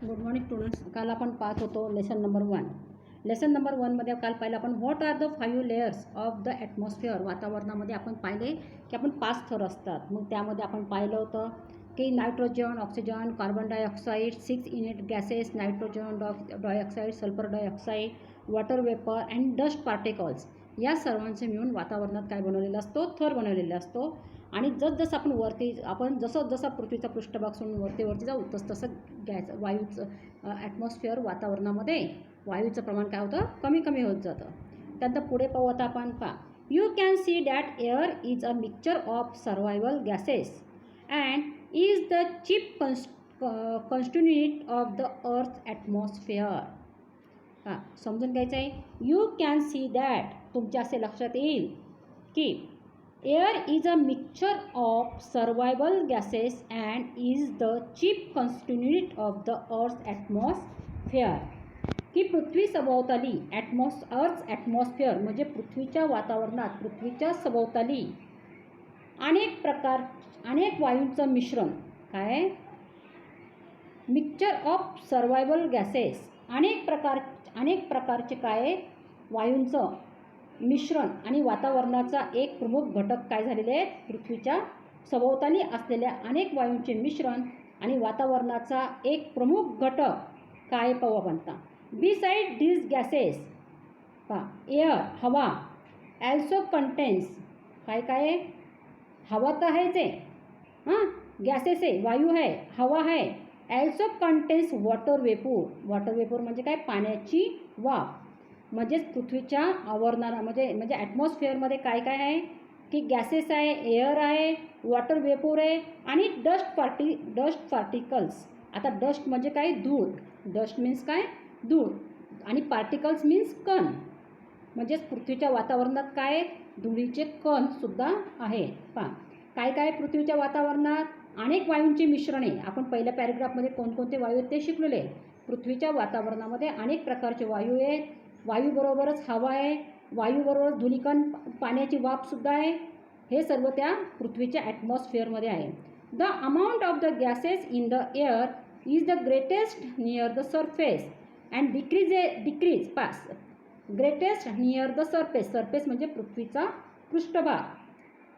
Good morning students. काल आपण पाहत होतो लेसन नंबर 1. लेसन नंबर 1मध्ये काल पाहिलं आपण what are the 5 layers of the atmosphere. वातावरणामध्ये आपण पाहिले की आपण 5 थर असतात. मग त्यामध्ये आपण पाहिलं होतं की nitrogen, oxygen, carbon dioxide, 6 इनेट gases, nitrogen dioxide, sulphur dioxide, water vapour and dust particles, या सर्वांचे मिळून वातावरणात काय बनवलेला असतो, थर बनवलेला असतो. आणि जसं आपण जसं पृथ्वीचा पृष्ठभाग सोडून वरती जाऊ तसं गॅस वायूचं ॲटमॉस्फिअर वातावरणामध्ये वायूचं प्रमाण काय होतं, कमी होत जातं. त्यानंतर पुढे पाहू आता आपण. You can see that air is a mixture of survival gases and is the chief constituent of the earth atmosphere. समजून घ्यायचं आहे. यू कॅन सी दॅट, तुमच्या असे लक्षात येईल की air is a mixture of survival gases and is the chief constituent of the earth atmosphere. की पृथ्वी सभोवताली अर्थ ॲटमॉस्फिअर म्हणजे पृथ्वीच्या वातावरणात, पृथ्वीच्या सभोवताली अनेक वायूंचं मिश्रण, काय मिक्सचर ऑफ सर्वायवल गॅसेस, अनेक प्रकारचे काय वायूंचं मिश्रण आणि वातावरणाचा एक प्रमुख घटक काय झालेले आहेत, पृथ्वीच्या सभोवताली असलेल्या अनेक वायूंचे मिश्रण आणि वातावरणाचा एक प्रमुख घटक काय पाहू आपण. बिसाइड these gases, एअर हवा, ॲल्सो कंटेन्स काय हवा तर आहेच आहे, गॅसेस आहे, वायू आहे, हवा आहे. ॲल्सो कंटेन्स वॉटर वेपूर म्हणजे काय, पाण्याची वाफ. म्हणजेच पृथ्वीच्या आवरणाला म्हणजे ॲटमॉस्फिअरमध्ये काय आहे की गॅसेस आहे, एअर आहे, वॉटर वेपूर आहे आणि डस्ट पार्टिकल्स. आता डस्ट म्हणजे काय, धूळ. डस्ट मीन्स काय, धूळ, आणि पार्टिकल्स मीन्स कण. म्हणजेच पृथ्वीच्या वातावरणात काय, धुळीचे कणसुद्धा आहे. काय पृथ्वीच्या वातावरणात अनेक वायूंची मिश्रणे. आपण पहिल्या पॅरेग्राफमध्ये कोणकोणते वायू आहेत ते शिकलेले. पृथ्वीच्या वातावरणामध्ये अनेक प्रकारचे वायू आहेत. वायूबरोबरच हवा आहे, वायूबरोबरच धूलिकण, पाण्याची वाफसुद्धा आहे. हे सर्व त्या पृथ्वीच्या ॲटमॉस्फिअरमध्ये आहे. The amount of the gases in the air is the greatest near the surface and decrease greatest near the surface म्हणजे पृथ्वीचा पृष्ठभाग.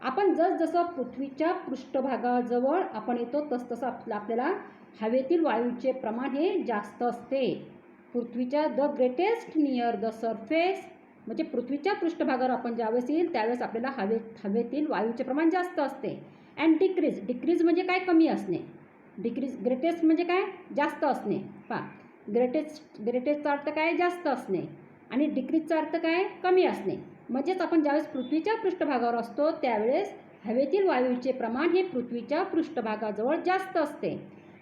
आपण जसं पृथ्वीच्या पृष्ठभागाजवळ आपण येतो तसं आपल्याला हवेतील वायूचे प्रमाण हे जास्त असते. पृथ्वीच्या the greatest near the surface म्हणजे पृथ्वीच्या पृष्ठभागावर आपण ज्यावेळेस येईल त्यावेळेस आपल्याला हवेतील वायूचे प्रमाण जास्त असते. अँड डिक्रीज म्हणजे काय, कमी असणे. ग्रेटेस्ट म्हणजे काय, जास्त असणे. ग्रेटेस्टचा अर्थ काय, जास्त असणे, आणि डिक्रीजचा अर्थ काय, कमी असणे. म्हणजेच आपण ज्यावेळेस पृथ्वीच्या पृष्ठभागावर असतो त्यावेळेस हवेतील वायूचे प्रमाण हे पृथ्वीच्या पृष्ठभागाजवळ जास्त असते.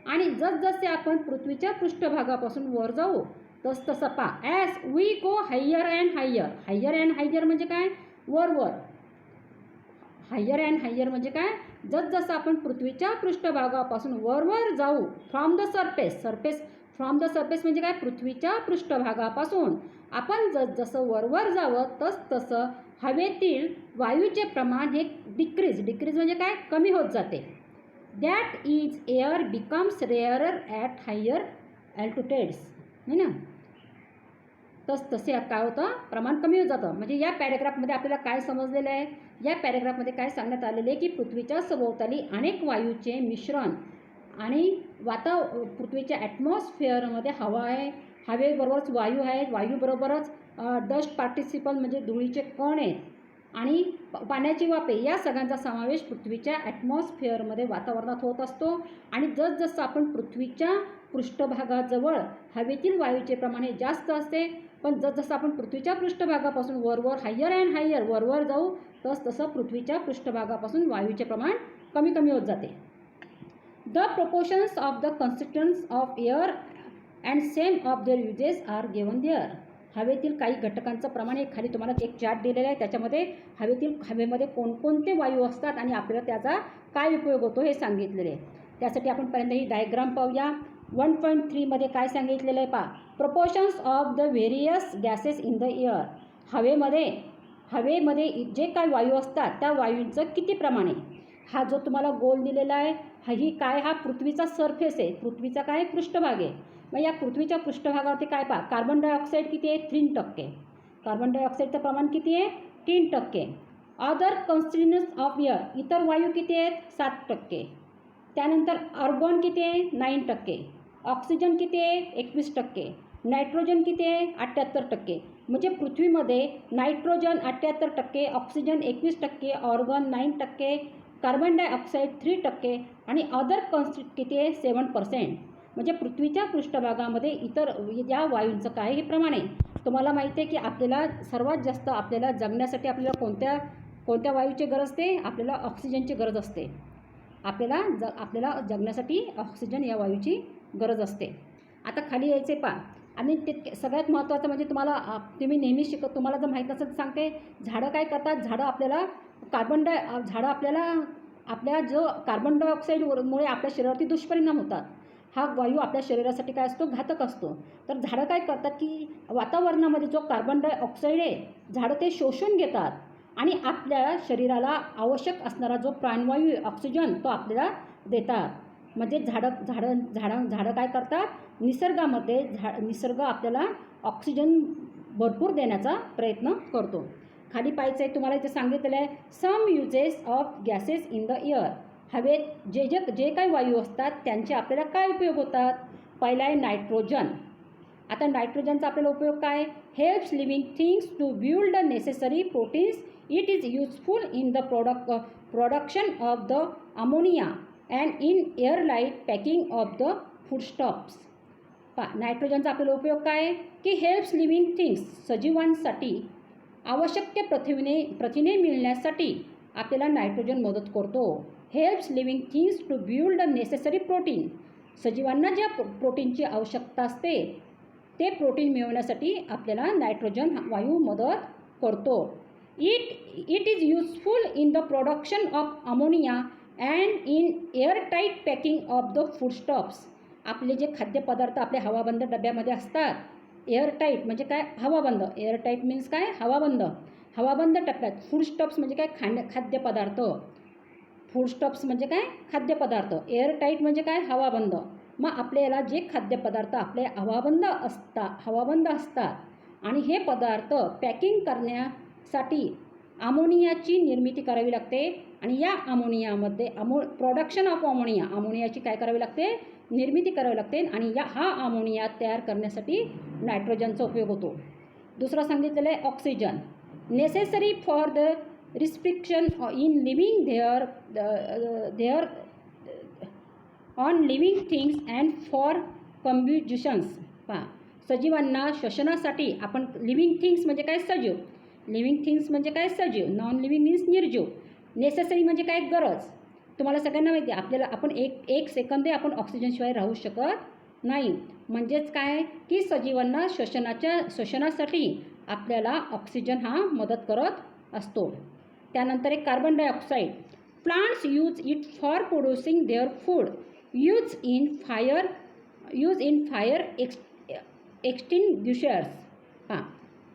आणि जसजसे आपण पृथ्वीच्या पृष्ठभागापासून वर जाऊ तसं as we go higher and higher म्हणजे काय, वर. हायर अँड हायर म्हणजे काय, जसं आपण पृथ्वीच्या पृष्ठभागापासून वर जाऊ. फ्रॉम द सरफेस म्हणजे काय, पृथ्वीच्या पृष्ठभागापासून आपण जसं वर जावं तसं हवेतील वायूचे प्रमाण हे डिक्रीज म्हणजे काय, कमी होत जाते. That is air becomes rarer at higher altitudes, है ना. तसे काय होतं, प्रमाण कमी होत जातं. म्हणजे या पॅरेग्राफमध्ये आपल्याला काय समजलेलं आहे, या पॅरेग्राफमध्ये काय सांगण्यात आलेले आहे की पृथ्वीच्या सभोवताली अनेक वायूचे मिश्रण आणि पृथ्वीच्या ॲटमॉस्फिअरमध्ये हवा आहे, हवेबरोबरच वायू आहे, वायूबरोबरच डस्ट पार्टिसिपल म्हणजे धुळीचे कण आहेत, आणि पाण्याची वाफ आहे. या सगळ्यांचा समावेश पृथ्वीच्या ॲटमॉस्फिअरमध्ये वातावरणात होत असतो. आणि जसं आपण पृथ्वीच्या पृष्ठभागाजवळ हवेतील वायूचे प्रमाण हे जास्त असते, पण जसं आपण पृथ्वीच्या पृष्ठभागापासून वर हायर अँड हायर वर जाऊ तसं पृथ्वीच्या पृष्ठभागापासून वायूचे प्रमाण कमी होत जाते. The proportions of the constituents of air and some of their uses are given there. हवेतील काही घटकांचं प्रमाण हे खाली तुम्हाला एक चार्ट दिलेला आहे. त्याच्यामध्ये हवेमध्ये कोणकोणते वायू असतात आणि आपल्याला त्याचा काय उपयोग होतो हे सांगितलेले आहे. त्यासाठी आपण पहिल्यांदा ही डायग्राम पाहूया. 1.3 काय सांगितलेलं आहे, proportions of the various gases in the air. हवेमध्ये जे काय वायू असतात त्या वायूंचं किती प्रमाण आहे. हा जो तुम्हाला गोल दिलेला आहे हा पृथ्वीचा सरफेस आहे, पृथ्वीचा काय पृष्ठभाग आहे. मग या पृथ्वीच्या पृष्ठभागावरती काय पहा, कार्बन डायऑक्साईड किती आहे, 3%. कार्बन डायऑक्साईडचं प्रमाण किती आहे, 3%. अदर कॉन्स्टिट्युएंट्स ऑफ एअर, इतर वायू किती आहेत, 7%. त्यानंतर आर्गॉन किती आहे, 9%. ऑक्सिजन किती आहे, 21%. नायट्रोजन किती आहे, 78%. म्हणजे पृथ्वीमध्ये nitrogen 78%, oxygen 21%, argon 9%, carbon dioxide 3% आणि अदर कॉन्स्टिट्यूट किती आहे, 7%. म्हणजे पृथ्वीच्या पृष्ठभागामध्ये इतर या वायूंचं काय हे प्रमाण आहे. तुम्हाला माहिती आहे की आपल्याला सर्वात जास्त आपल्याला जगण्यासाठी आपल्याला कोणत्या वायूची गरज असते, आपल्याला ऑक्सिजनची गरज असते. आपल्याला जगण्यासाठी ऑक्सिजन या वायूची गरज असते. आता खाली यायचे पहा. आणि ते सगळ्यात महत्त्वाचं म्हणजे तुम्ही नेहमी तुम्हाला जर माहीत नसेल तर सांगते, झाडं काय करतात, झाडं आपल्याला आपल्या जो कार्बन डायऑक्साईडमुळे आपल्या शरीरावरती दुष्परिणाम होतात. हा वायू आपल्या शरीरासाठी काय असतो, घातक असतो. तर झाडं काय करतात की वातावरणामध्ये जो कार्बन डायऑक्साईड आहे, झाडं ते शोषून घेतात आणि आपल्या शरीराला आवश्यक असणारा जो प्राणवायू ऑक्सिजन तो आपल्याला देतात. म्हणजे झाडं काय करतात, निसर्ग आपल्याला ऑक्सिजन भरपूर देण्याचा प्रयत्न करतो. खाली पाहायचं आहे, तुम्हाला इथे सांगितलेलं आहे some uses of gases in the air. हवेत जे काही वायू असतात त्यांचे आपल्याला काय उपयोग होतात. पहिला आहे नायट्रोजन. आता नायट्रोजनचा आपल्याला उपयोग काय, helps living things to build the necessary proteins. It is useful in the production of the ammonia and in airtight packing of the foodstuffs. नायट्रोजनचा आपल्याला उपयोग काय की हेल्प्स लिव्हिंग थिंग्स, सजीवांसाठी आवश्यक प्रथिने मिळण्यासाठी आपल्याला नायट्रोजन मदत करतो. Helps living things to build the necessary protein. सजीवांना ज्या प्रोटीनची आवश्यकता असते ते प्रोटीन मिळवण्यासाठी आपल्याला नायट्रोजन वायू मदत करतो. It is useful in the production of ammonia and in airtight packing of the foodstuffs. आपले जे खाद्यपदार्थ आपले हवाबंद डब्यामध्ये असतात, एअरटाईट म्हणजे काय, हवाबंद. एअरटाईट मीन्स काय, हवाबंद टप्प्यात. फूडस्टॉप्स म्हणजे काय, खाद्यपदार्थ. फूडस्टॉप्स म्हणजे काय, खाद्यपदार्थ. एअरटाईट म्हणजे काय, हवाबंद. मग आपल्याला जे खाद्यपदार्थ आपले हवाबंद असतात आणि हे पदार्थ पॅकिंग करण्यासाठी अमोनियाची निर्मिती करावी लागते. आणि या अमोनियामध्ये प्रोडक्शन ऑफ अमोनियाची काय करावी लागते, निर्मिती करावी लागते. आणि हा अमोनिया तयार करण्यासाठी नायट्रोजनचा उपयोग होतो. दुसरा सांगितलेलं आहे oxygen. Necessary for the restriction in living there on living things and for combustions. सजीवांना श्वसनासाठी आपण लिव्हिंग थिंग्स म्हणजे काय, सजीव. नॉन लिव्हिंग मीन्स निर्जीव. नेसेसरी म्हणजे काय, गरज. तुम्हाला सगळ्यांना माहिती आहे आपल्याला आपण एक सेकंदही आपण ऑक्सिजनशिवाय राहू शकत नाही. म्हणजेच काय की सजीवांना श्वसनासाठी आपल्याला ऑक्सिजन हा मदत करत असतो. त्यानंतर एक carbon dioxide. Plants use it for producing their food. Use in fire extinguishers.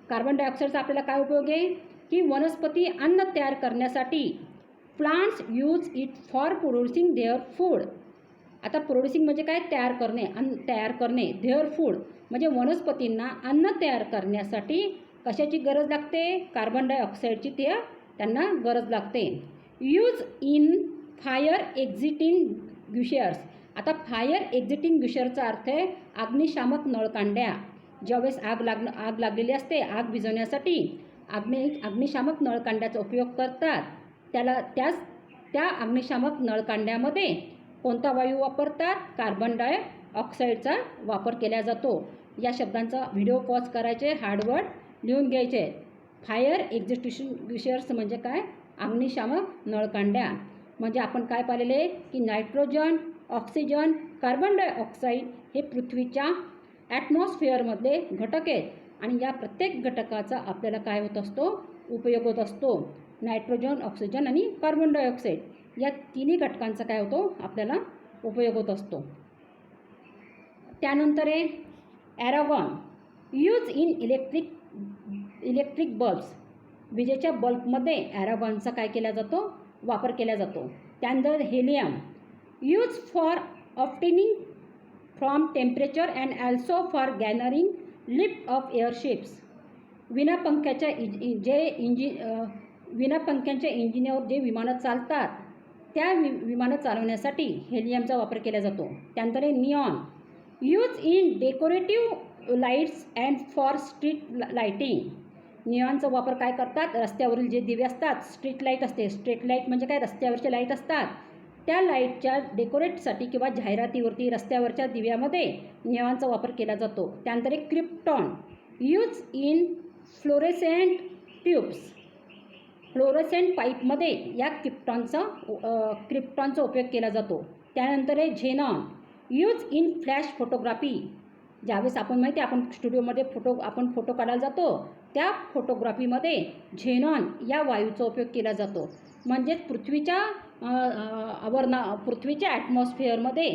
Carbon डायऑक्साईडचा आपल्याला काय उपयोग आहे की वनस्पती अन्न तयार करण्यासाठी. Plants use it for producing their food. आता प्रोड्युसिंग म्हणजे काय, तयार करणे. देअर फूड म्हणजे वनस्पतींना अन्न तयार करण्यासाठी कशाची गरज लागते, कार्बन डायऑक्साईडची त्यांना गरज लागते. Use in fire extinguishers. आता फायर एक्झिटिंग्विशरचा अर्थ आहे अग्निशामक नळकांड्या. ज्यावेळेस आग लागलेली असते, आग विझवण्यासाठी अग्निशामक नळकांड्याचा उपयोग करतात. त्या अग्निशामक नळकांड्यामध्ये कोणता वायू वापरतात, कार्बन डायऑक्साईडचा वापर केला जातो. या शब्दांचा व्हिडिओ पॉज करायचे, हार्डवर्ड लिहून घ्यायचे. फायर एक्झिटिंग्विशर्स म्हणजे काय, अग्निशामक नळकांड्या. म्हणजे आपण काय पाहिलेले की नायट्रोजन, ऑक्सिजन, कार्बन डायऑक्साईड हे पृथ्वीच्या ॲटमॉस्फिअरमधले घटक आहेत. आणि या प्रत्येक घटकाचा आपल्याला काय होत असतो, उपयोग होत असतो. नायट्रोजन, ऑक्सिजन आणि कार्बन डायऑक्साईड या तिन्ही घटकांचा काय होतो, आपल्याला उपयोग होत असतो. त्यानंतर आहे argon. Use in electric bulbs. विजेच्या बल्बमध्ये ॲरागॉनचा काय केला जातो, वापर केला जातो. त्यानंतर helium. Use for obtaining from temperature and also for gathering lift of airships. विनापंख्याच्या विनापंख्यांच्या इंजिनावर जे विमानं चालतात त्या विमानं चालवण्यासाठी हेलियमचा वापर केला जातो. त्यानंतर आहे neon, use in decorative lights and for street lighting. निऑनचा वापर काय करतात, रस्त्यावरील जे दिवे असतात, स्ट्रीट लाईट असते, स्ट्रीट लाईट म्हणजे काय, रस्त्यावरचे लाईट असतात, त्या लाईटच्या डेकोरेटसाठी किंवा जाहिरातीवरती रस्त्यावरच्या दिव्यामध्ये निऑनचा वापर केला जातो. त्यानंतर एक krypton, use in fluorescent tubes. Fluorescent पाईपमध्ये या क्रिप्टॉनचा उपयोग केला जातो. त्यानंतर आहे xenon, use in flash photography. ज्यावेळेस आपण माहिती आहे आपण स्टुडिओमध्ये फोटो काढायला जातो, त्या फोटोग्राफीमध्ये झेनॉन या वायूचा उपयोग केला जातो. म्हणजेच पृथ्वीच्या ॲटमॉस्फिअरमध्ये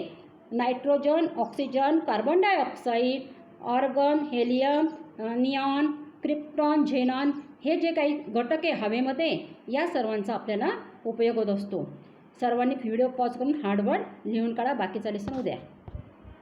nitrogen, oxygen, carbon dioxide, argon, helium, neon, krypton, xenon हे जे काही घटक आहे हवेमध्ये, या सर्वांचा आपल्याला उपयोग होत असतो. सर्वांनी व्हिडिओ पॉज करून हार्डवर्ड लिहून काढा. बाकीचा लेसन उद्या.